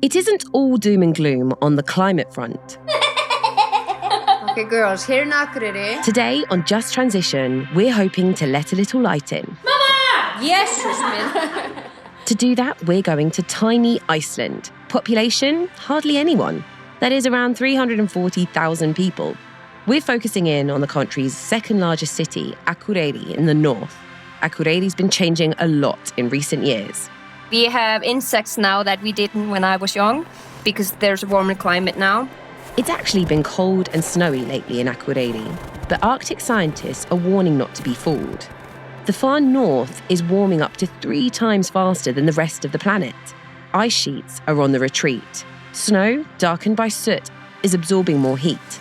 It isn't all doom and gloom on the climate front. Okay, girls, here in Akureyri. Today on Just Transition, we're hoping to let a little light in. Mama! Yes, Jasmine. To do that, we're going to tiny Iceland. Population, hardly anyone. That is around 340,000 people. We're focusing in on the country's second largest city, Akureyri, in the north. Akureyri's been changing a lot in recent years. We have insects now that we didn't when I was young, because there's a warmer climate now. It's actually been cold and snowy lately in Akureyri, but Arctic scientists are warning not to be fooled. The far north is warming up to 3 times faster than the rest of the planet. Ice sheets are on the retreat. Snow, darkened by soot, is absorbing more heat.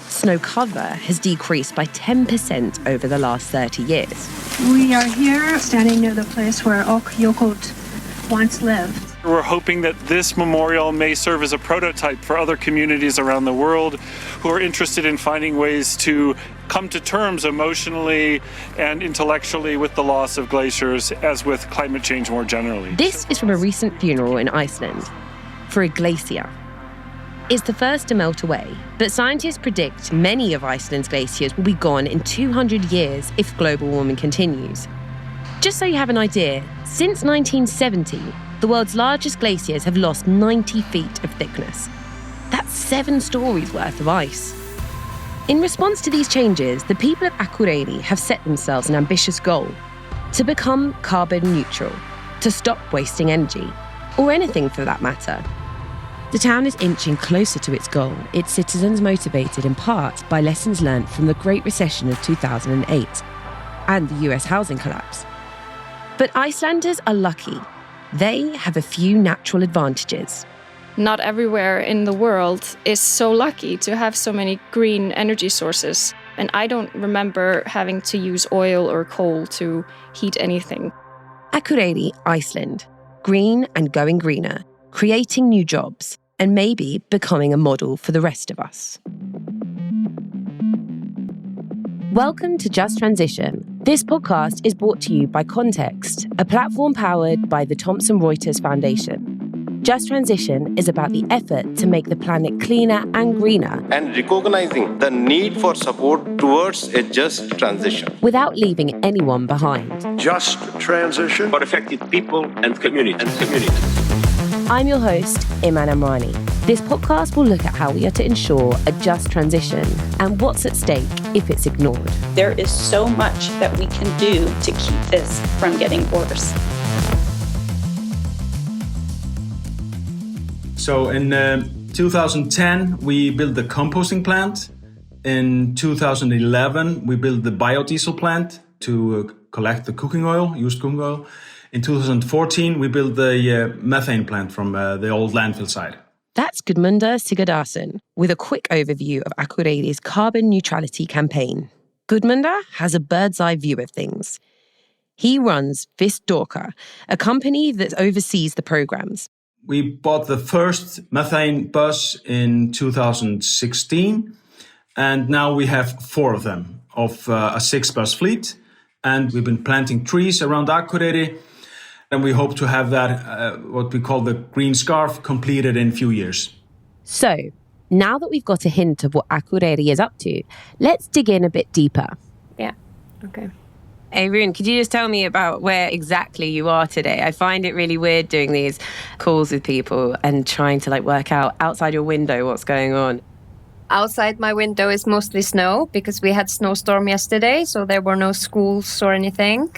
Snow cover has decreased by 10% over the last 30 years. We are here standing near the place where Ok once lived. We're hoping that this memorial may serve as a prototype for other communities around the world who are interested in finding ways to come to terms emotionally and intellectually with the loss of glaciers, as with climate change more generally. This is from a recent funeral in Iceland for a glacier. It's the first to melt away, but scientists predict many of Iceland's glaciers will be gone in 200 years if global warming continues. Just so you have an idea, since 1970, the world's largest glaciers have lost 90 feet of thickness. That's 7 stories worth of ice. In response to these changes, the people of Akureyri have set themselves an ambitious goal: to become carbon neutral, to stop wasting energy, or anything for that matter. The town is inching closer to its goal, its citizens motivated in part by lessons learned from the Great Recession of 2008 and the US housing collapse. But Icelanders are lucky. They have a few natural advantages. Not everywhere in the world is so lucky to have so many green energy sources. And I don't remember having to use oil or coal to heat anything. Akureyri, Iceland. Green and going greener. Creating new jobs. And maybe becoming a model for the rest of us. Welcome to Just Transition. This podcast is brought to you by Context, a platform powered by the Thomson Reuters Foundation. Just Transition is about the effort to make the planet cleaner and greener, and recognizing the need for support towards a just transition without leaving anyone behind. Just transition for affected people and communities. I'm your host, Iman Amrani. This podcast will look at how we are to ensure a just transition and what's at stake if it's ignored. There is so much that we can do to keep this from getting worse. So in 2010, we built the composting plant. In 2011, we built the biodiesel plant to collect the cooking oil, used cooking oil. In 2014, we built the methane plant from the old landfill site. That's Gudmundar Sigurdarsson with a quick overview of Akureyri's carbon neutrality campaign. Gudmundar has a bird's eye view of things. He runs Vistdorka, a company that oversees the programs. We bought the first methane bus in 2016, and now we have 4 of them, of a 6-bus fleet. And we've been planting trees around Akureyri. And we hope to have that, what we call the green scarf, completed in a few years. So, now that we've got a hint of what Akureyri is up to, let's dig in a bit deeper. Yeah, okay. Hey, Rune, could you just tell me about where exactly you are today? I find it really weird doing these calls with people and trying to work out outside your window what's going on. Outside my window is mostly snow because we had snowstorm yesterday, so there were no schools or anything.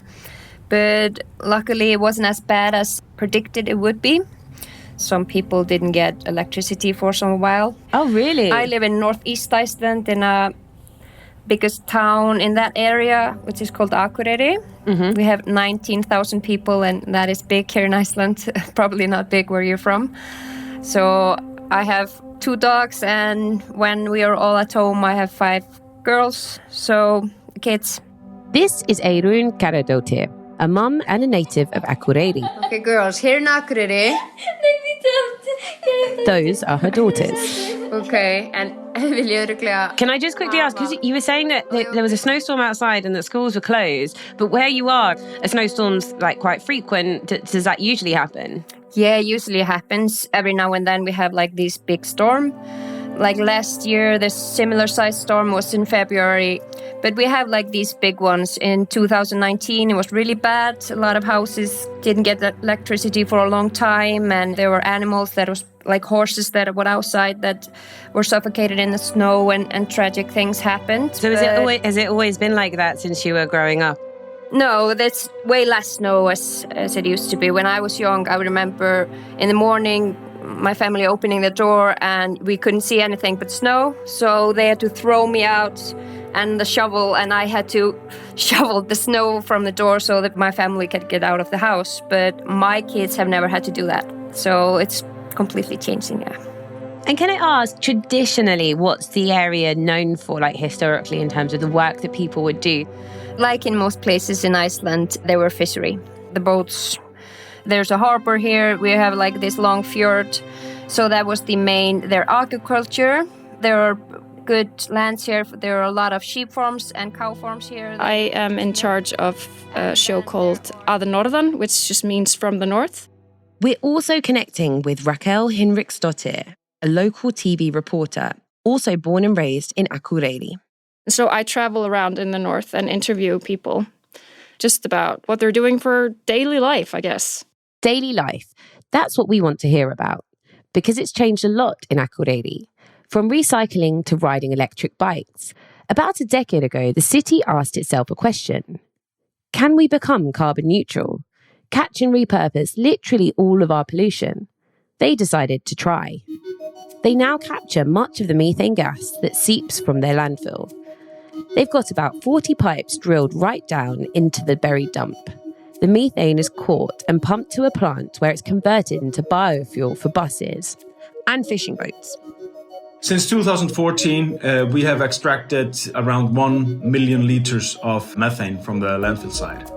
But luckily it wasn't as bad as predicted it would be. Some people didn't get electricity for some while. Oh, really? I live in northeast Iceland in a biggest town in that area, which is called Akureyri. Mm-hmm. We have 19,000 people, and that is big here in Iceland. Probably not big where you're from. So I have 2 dogs, and when we are all at home, I have 5 girls, so kids. This is Eirun Karadóttir, a mum and a native of Akureyri. Okay, girls, here in Akureyri. Those are her daughters. Okay, and can I just quickly ask, because you were saying that there was a snowstorm outside and that schools were closed, but where you are, a snowstorm's quite frequent. Does that usually happen? Yeah, usually happens. Every now and then we have like this big storm. Like last year, the similar size storm was in February. But we have like these big ones. In 2019, it was really bad. A lot of houses didn't get electricity for a long time. And there were animals that was like horses that were outside that were suffocated in the snow and tragic things happened. So has it always been like that since you were growing up? No, that's way less snow as it used to be. When I was young, I remember in the morning my family opening the door and we couldn't see anything but snow. So they had to throw me out and the shovel, and I had to shovel the snow from the door so that my family could get out of the house. But my kids have never had to do that. So it's completely changing, yeah. And can I ask, traditionally, what's the area known for, like historically, in terms of the work that people would do? Like in most places in Iceland, there were fishery. The boats, there's a harbor here, we have like this long fjord. So that was the main, their agriculture. There are good lands here. There are a lot of sheep farms and cow farms here. I am in charge of a show called Að Norðan, which just means from the north. We're also connecting with Rakel Hinriksdottir, a local TV reporter, also born and raised in Akureyri. So I travel around in the north and interview people just about what they're doing for daily life, I guess. Daily life, that's what we want to hear about, because it's changed a lot in Akureyri. From recycling to riding electric bikes. About a decade ago, the city asked itself a question. Can we become carbon neutral? Catch and repurpose literally all of our pollution? They decided to try. They now capture much of the methane gas that seeps from their landfill. They've got about 40 pipes drilled right down into the buried dump. The methane is caught and pumped to a plant where it's converted into biofuel for buses and fishing boats. Since 2014, we have extracted around 1 million liters of methane from the landfill site.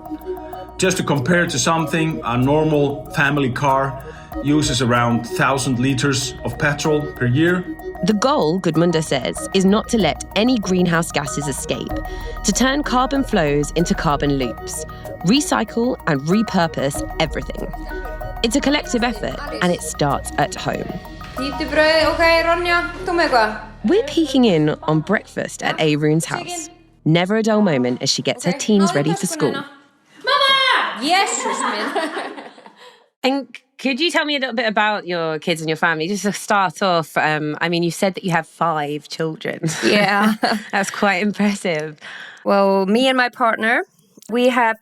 Just to compare to something, a normal family car uses around 1,000 liters of petrol per year. The goal, Gudmunda says, is not to let any greenhouse gases escape, to turn carbon flows into carbon loops, recycle and repurpose everything. It's a collective effort, and it starts at home. We're peeking in on breakfast at Arun's house. Never a dull moment as she gets her teens ready for school. Mama! Yes! And could you tell me a little bit about your kids and your family? Just to start off, you said that you have 5 children. Yeah. That's quite impressive. Well, me and my partner, we have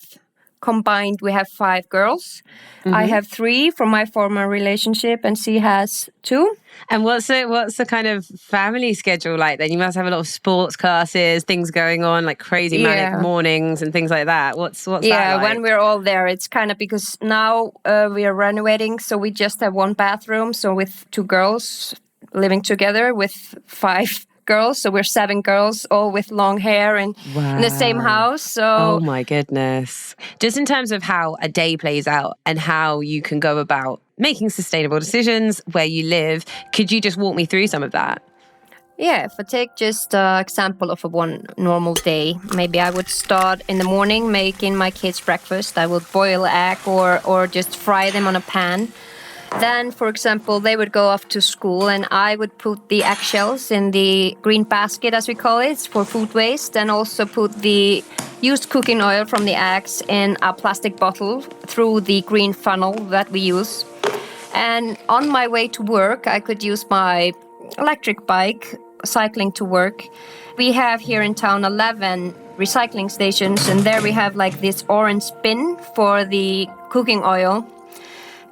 5 girls. Mm-hmm. I have 3 from my former relationship and she has 2. And what's the kind of family schedule like then? You must have a lot of sports classes, things going on, like crazy manic mornings and things like that. What's that like? Yeah, when we're all there, it's kind of because now we are renovating, so we just have 1 bathroom. So with 2 girls living together with 5 girls, so we're 7 girls, all with long hair and in the same house. So oh my goodness. Just in terms of how a day plays out and how you can go about making sustainable decisions where you live, could you just walk me through some of that? Yeah, if I take just an example of one normal day, maybe I would start in the morning making my kids breakfast. I would boil egg or just fry them on a pan. Then, for example, they would go off to school and I would put the eggshells in the green basket, as we call it, for food waste, and also put the used cooking oil from the eggs in a plastic bottle through the green funnel that we use. And on my way to work, I could use my electric bike, cycling to work. We have here in town 11 recycling stations, and there we have like this orange bin for the cooking oil.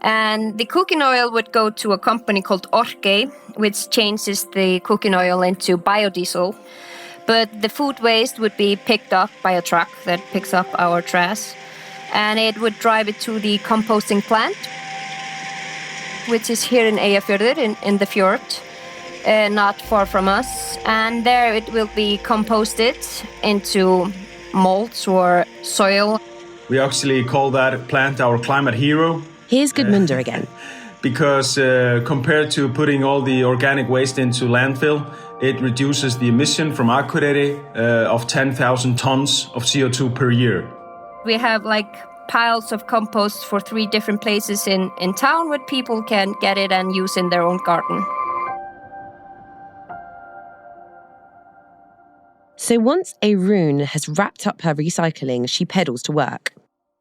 And the cooking oil would go to a company called Orkey, which changes the cooking oil into biodiesel. But the food waste would be picked up by a truck that picks up our trash. And it would drive it to the composting plant, which is here in Eyjafjörður, in the fjord, not far from us. And there it will be composted into molds or soil. We actually call that plant our climate hero. Here's Gudmunda again. Because compared to putting all the organic waste into landfill, it reduces the emission from Akureyri of 10,000 tons of CO2 per year. We have like piles of compost for 3 different places in town where people can get it and use in their own garden. So once Arun has wrapped up her recycling, she pedals to work.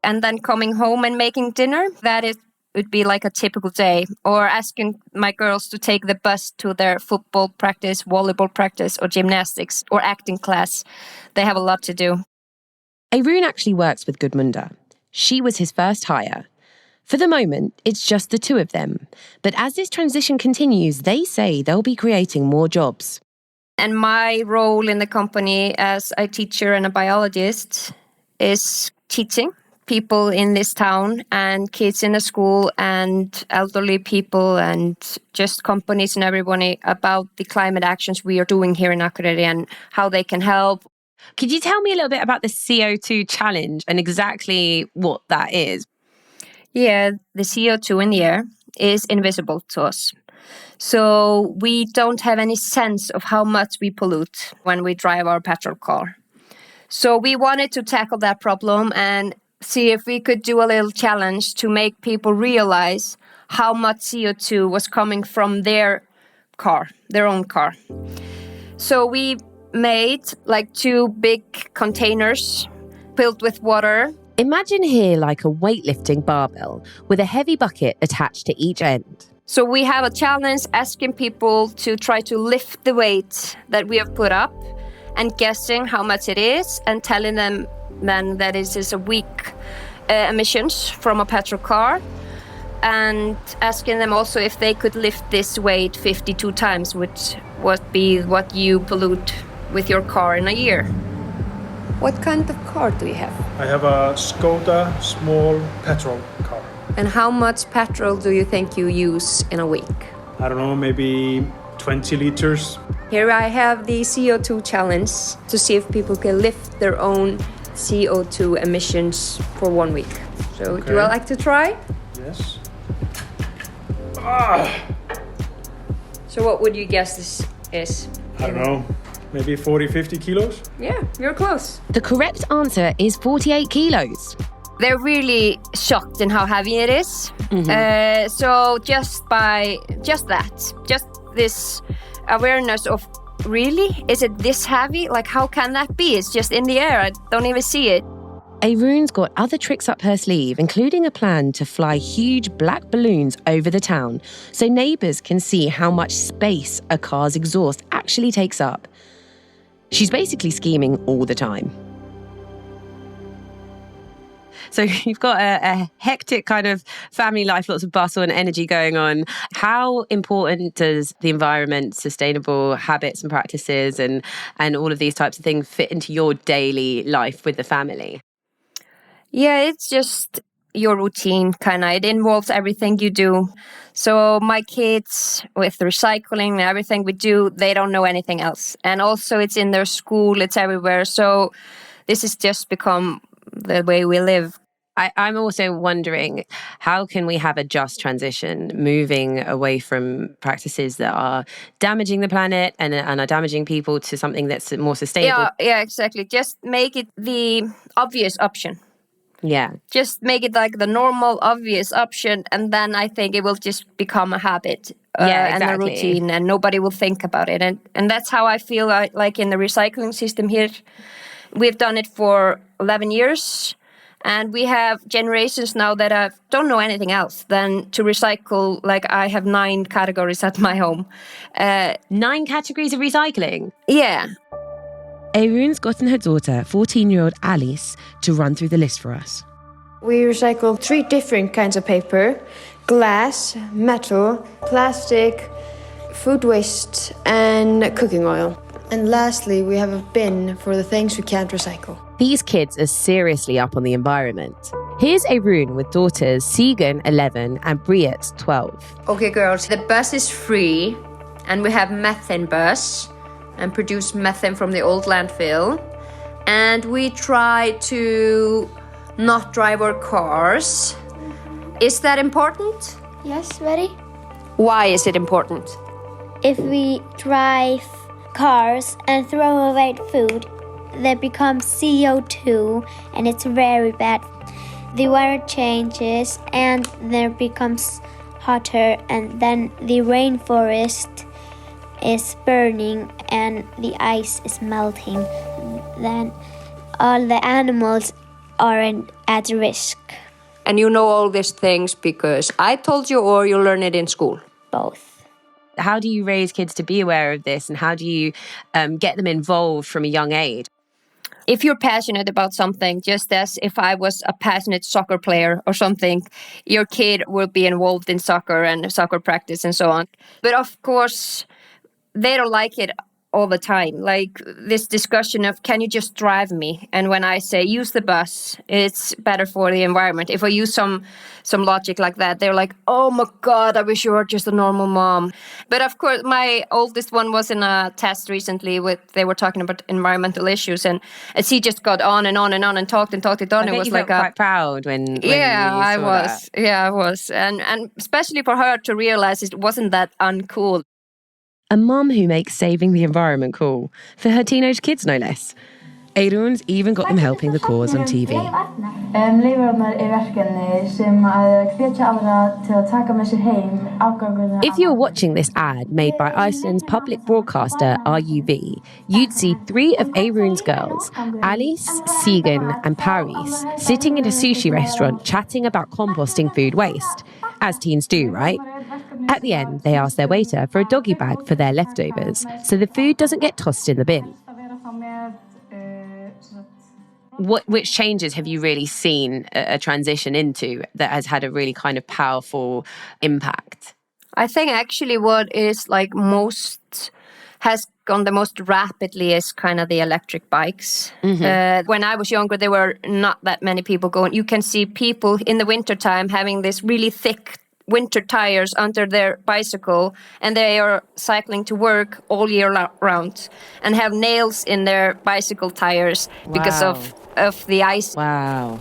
And then coming home and making dinner, would be like a typical day. Or asking my girls to take the bus to their football practice, volleyball practice, or gymnastics, or acting class. They have a lot to do. Arun actually works with Gudmunda. She was his first hire. For the moment, it's just the 2 of them. But as this transition continues, they say they'll be creating more jobs. And my role in the company as a teacher and a biologist is teaching people in this town and kids in the school and elderly people and just companies and everybody about the climate actions we are doing here in Akureyri and how they can help. Could you tell me a little bit about the CO2 challenge and exactly what that is? Yeah, the CO2 in the air is invisible to us. So we don't have any sense of how much we pollute when we drive our petrol car. So we wanted to tackle that problem and see if we could do a little challenge to make people realize how much CO2 was coming from their car, their own car. So we made like 2 big containers filled with water. Imagine here like a weightlifting barbell with a heavy bucket attached to each end. So we have a challenge asking people to try to lift the weight that we have put up and guessing how much it is and telling them then that it is a week emissions from a petrol car and asking them also if they could lift this weight 52 times, which would be what you pollute with your car in a year. What kind of car do you have? I have a Skoda small petrol car. And how much petrol do you think you use in a week? I don't know, maybe 20 liters. Here I have the CO2 challenge to see if people can lift their own CO2 emissions for 1 week. So Okay. do I like to try? Yes. So what would you guess this is? I don't know, maybe 40, 50 kilos? Yeah, you're close. The correct answer is 48 kilos. They're really shocked in how heavy it is. So just this awareness of, really? Is it this heavy? Like, how can that be? It's just in the air. I don't even see it. Arun's got other tricks up her sleeve, including a plan to fly huge black balloons over the town so neighbours can see how much space a car's exhaust actually takes up. She's basically scheming all the time. So you've got a hectic kind of family life, lots of bustle and energy going on. How important does the environment, sustainable habits and practices and all of these types of things fit into your daily life with the family? Yeah, it's just your routine, kind of. It involves everything you do. So my kids, with recycling and everything we do, they don't know anything else. And also it's in their school, it's everywhere. So this has just become the way we live. I'm also wondering, how can we have a just transition, moving away from practices that are damaging the planet and are damaging people to something that's more sustainable? Yeah, exactly. Just make it the obvious option. Yeah. Just make it like the normal, obvious option, and then I think it will just become a habit and a routine, and nobody will think about it. And that's how I feel like in the recycling system here. We've done it for 11 years, and we have generations now that don't know anything else than to recycle. Like, I have 9 categories at my home. 9 categories of recycling? Yeah. Arun's gotten her daughter, 14-year-old Alice, to run through the list for us. We recycle 3 different kinds of paper: glass, metal, plastic, food waste, and cooking oil. And lastly, we have a bin for the things we can't recycle. These kids are seriously up on the environment. Here's Arun with daughters Sigan, 11, and Briet, 12. Okay, girls, the bus is free, and we have methane bus and produce methane from the old landfill. And we try to not drive our cars. Is that important? Yes, very. Why is it important? If we drive cars and throw away food, that becomes CO2, and it's very bad. the weather changes and there becomes hotter, and then the rainforest is burning and the ice is melting. Then all the animals are at risk. And you know all these things because I told you, or you learn it in school? Both. How do you raise kids to be aware of this, and how do you get them involved from a young age? If you're passionate about something, just as if I was a passionate soccer player or something, your kid will be involved in soccer and soccer practice and so on. But of course, they don't like it all the time. Like this discussion of, can you just drive me? And when I say use the bus, it's better for the environment. If I use some logic like that, they're like, oh my God, I wish you were just a normal mom. But of course, my oldest one was in a test recently they were talking about environmental issues, and she just got on and on and on and talked and talked it on. I bet you felt quite proud when you saw that. Yeah, I was. And especially for her to realize it wasn't that uncool. A mum who makes saving the environment cool, for her teenage kids no less. Eirun's even got them helping the cause on TV. If you were watching this ad made by Iceland's public broadcaster RUV, you'd see 3 of Eirun's girls, Alice, Sigyn and Paris, sitting in a sushi restaurant chatting about composting food waste. As teens do, right? At the end, they ask their waiter for a doggy bag for their leftovers, so the food doesn't get tossed in the bin. Which changes have you really seen a transition into that has had a really kind of powerful impact? I think actually what is like has gone the most rapidly is kind of the electric bikes. Mm-hmm. When I was younger, there were not that many people going. You can see people in the wintertime having this really thick winter tires under their bicycle, and they are cycling to work all year round and have nails in their bicycle tires because of the ice. Wow.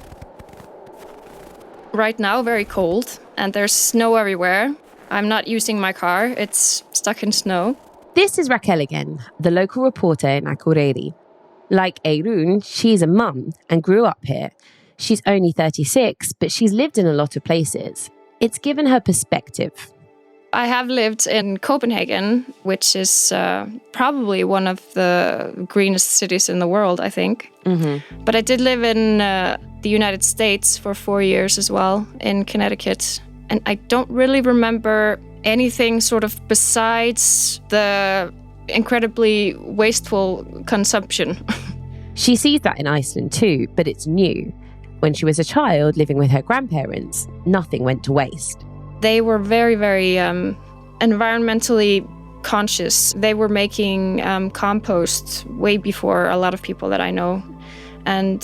Right now, very cold, and there's snow everywhere. I'm not using my car. It's stuck in snow. This is Raquel again, the local reporter in Akureyri. Like Eirun, she's a mum and grew up here. She's only 36, but she's lived in a lot of places. It's given her perspective. I have lived in Copenhagen, which is probably one of the greenest cities in the world, I think. Mm-hmm. But I did live in the United States for 4 years as well, in Connecticut. And I don't really remember anything sort of besides the incredibly wasteful consumption. She sees that in Iceland too, but it's new. When she was a child living with her grandparents, nothing went to waste. They were very, very environmentally conscious. They were making compost way before a lot of people that I know. And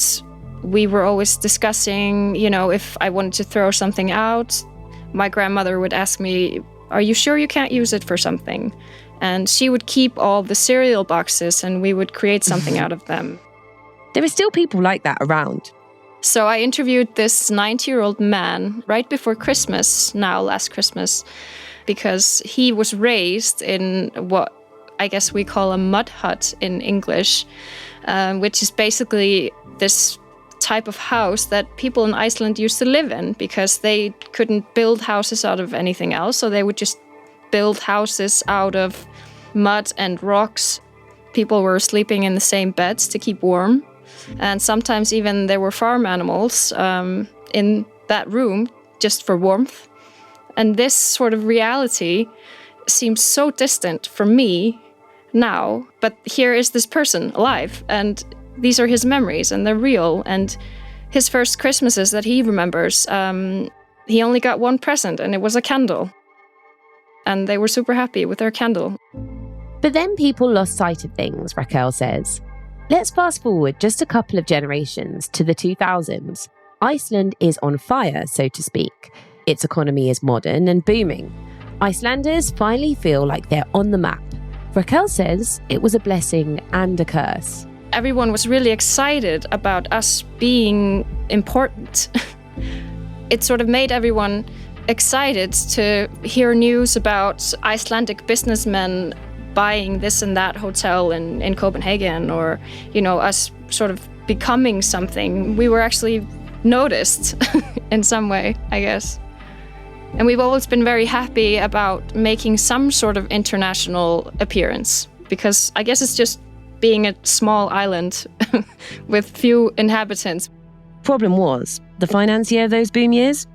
we were always discussing, if I wanted to throw something out, my grandmother would ask me, are you sure you can't use it for something? And she would keep all the cereal boxes and we would create something out of them. There are still people like that around. So I interviewed this 90-year-old man right before Christmas, last Christmas, because he was raised in what I guess we call a mud hut in English, which is basically this type of house that people in Iceland used to live in because they couldn't build houses out of anything else. So they would just build houses out of mud and rocks. People were sleeping in the same beds to keep warm. And sometimes even there were farm animals in that room just for warmth. And this sort of reality seems so distant for me now. But here is this person alive, and these are his memories, and they're real. And his first Christmases that he remembers, he only got one present, and it was a candle. And they were super happy with their candle. But then people lost sight of things, Raquel says. Let's fast forward just a couple of generations to the 2000s. Iceland is on fire, so to speak. Its economy is modern and booming. Icelanders finally feel like they're on the map. Raquel says it was a blessing and a curse. Everyone was really excited about us being important. It sort of made everyone excited to hear news about Icelandic businessmen buying this and that hotel in Copenhagen, or, us sort of becoming something. We were actually noticed in some way, I guess. And we've always been very happy about making some sort of international appearance, because I guess it's just being a small island with few inhabitants. Problem was, the financier of those boom years?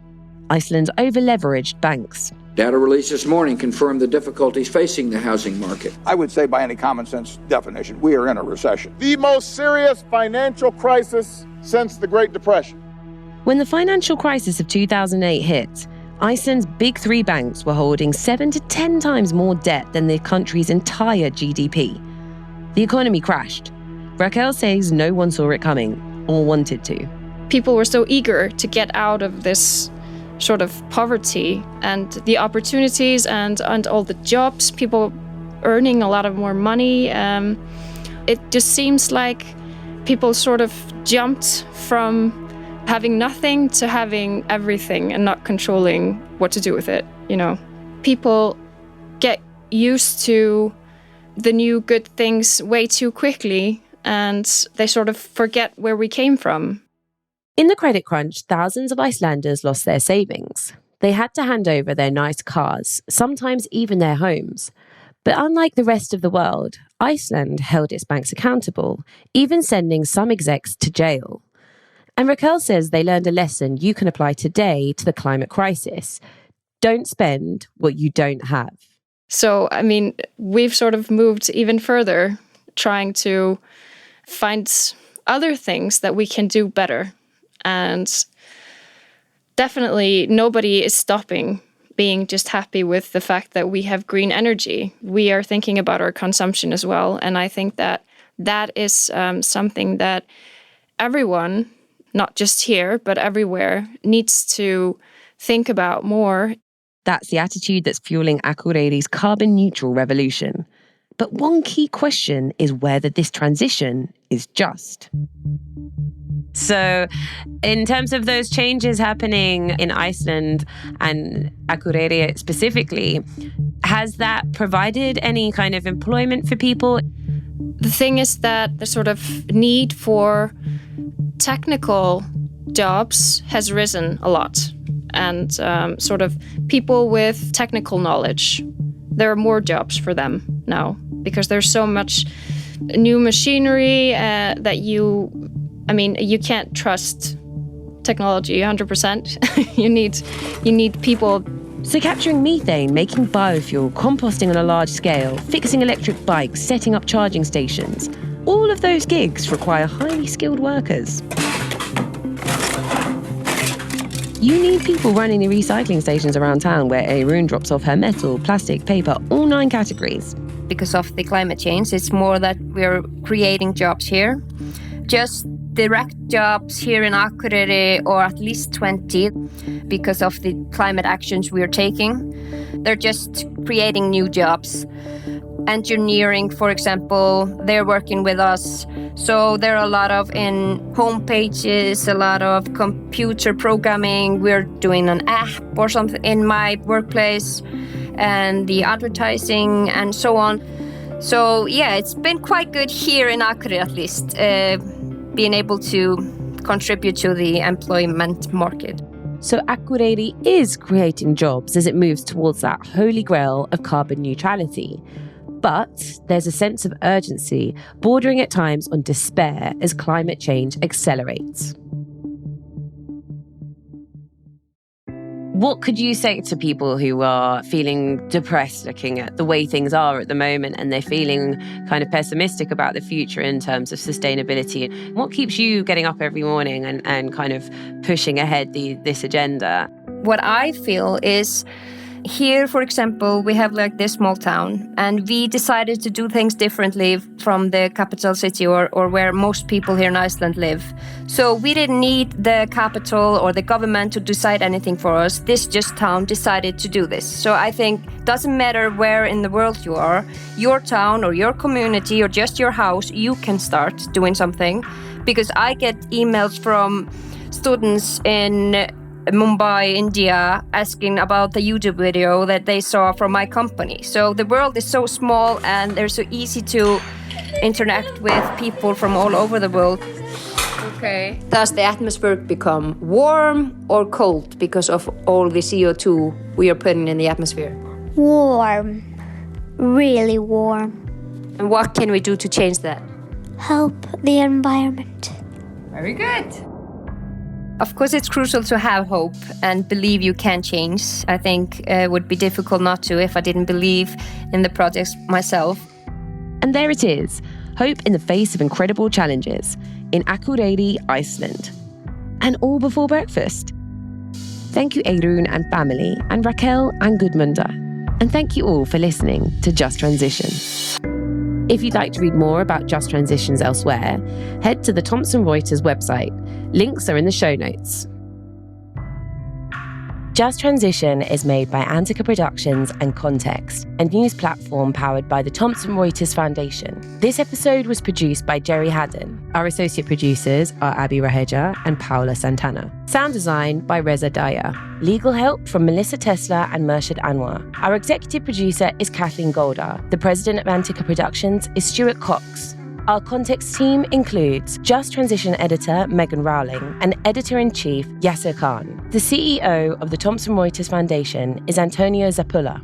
Iceland's over-leveraged banks. Data released this morning confirmed the difficulties facing the housing market. I would say by any common sense definition, we are in a recession. The most serious financial crisis since the Great Depression. When the financial crisis of 2008 hit, Iceland's big three banks were holding 7 to 10 times more debt than the country's entire GDP. The economy crashed. Raquel says no one saw it coming or wanted to. People were so eager to get out of this sort of poverty, and the opportunities and all the jobs, people earning a lot of more money. It just seems like people sort of jumped from having nothing to having everything and not controlling what to do with it, you know. People get used to the new good things way too quickly, and they sort of forget where we came from. In the credit crunch, thousands of Icelanders lost their savings. They had to hand over their nice cars, sometimes even their homes. But unlike the rest of the world, Iceland held its banks accountable, even sending some execs to jail. And Raquel says they learned a lesson you can apply today to the climate crisis. Don't spend what you don't have. So, I mean, we've sort of moved even further, trying to find other things that we can do better. And definitely nobody is stopping being just happy with the fact that we have green energy. We are thinking about our consumption as well. And I think that that is something that everyone, not just here, but everywhere, needs to think about more. That's the attitude that's fueling Akureyri's carbon neutral revolution. But one key question is whether this transition is just. So, in terms of those changes happening in Iceland and Akureyri specifically, has that provided any kind of employment for people? The thing is that the sort of need for technical jobs has risen a lot. And sort of people with technical knowledge, there are more jobs for them now because there's so much new machinery that you can't trust technology 100%. You need people. So capturing methane, making biofuel, composting on a large scale, fixing electric bikes, setting up charging stations, all of those gigs require highly skilled workers. You need people running the recycling stations around town where Arun drops off her metal, plastic, paper, all 9 categories. Because of the climate change, it's more that we're creating jobs here. Just direct jobs here in Akureyri, or at least 20, because of the climate actions we're taking. They're just creating new jobs. Engineering, for example, they're working with us. So there are a lot of in home pages, a lot of computer programming. We're doing an app or something in my workplace, and the advertising and so on. So yeah, it's been quite good here in Akureyri at least, being able to contribute to the employment market. So Akureyri is creating jobs as it moves towards that holy grail of carbon neutrality. But there's a sense of urgency, bordering at times on despair as climate change accelerates. What could you say to people who are feeling depressed looking at the way things are at the moment, and they're feeling kind of pessimistic about the future in terms of sustainability? What keeps you getting up every morning and kind of pushing ahead this agenda? What I feel is, here, for example, we have like this small town, and we decided to do things differently from the capital city or where most people here in Iceland live. So we didn't need the capital or the government to decide anything for us. This just town decided to do this. So I think it doesn't matter where in the world you are, your town or your community or just your house, you can start doing something. Because I get emails from students in Mumbai, India, asking about the YouTube video that they saw from my company. So the world is so small and they're so easy to interact with people from all over the world. Okay. Does the atmosphere become warm or cold because of all the CO2 we are putting in the atmosphere? Warm. Really warm. And what can we do to change that? Help the environment. Very good. Of course, it's crucial to have hope and believe you can change. I think it would be difficult not to if I didn't believe in the projects myself. And there it is, hope in the face of incredible challenges in Akureyri, Iceland. And all before breakfast. Thank you, Eirun and family, and Raquel and Gudmunda. And thank you all for listening to Just Transition. If you'd like to read more about Just Transitions elsewhere, head to the Thomson Reuters website. Links are in the show notes. Just Transition is made by Antica Productions and Context, a news platform powered by the Thomson Reuters Foundation. This episode was produced by Jerry Haddon. Our associate producers are Abby Raheja and Paula Santana. Sound design by Reza Daya. Legal help from Melissa Tesla and Murshid Anwar. Our executive producer is Kathleen Goldar. The president of Antica Productions is Stuart Cox. Our Context team includes Just Transition editor Megan Rowling and editor-in-chief Yasser Khan. The CEO of the Thomson Reuters Foundation is Antonio Zappulla.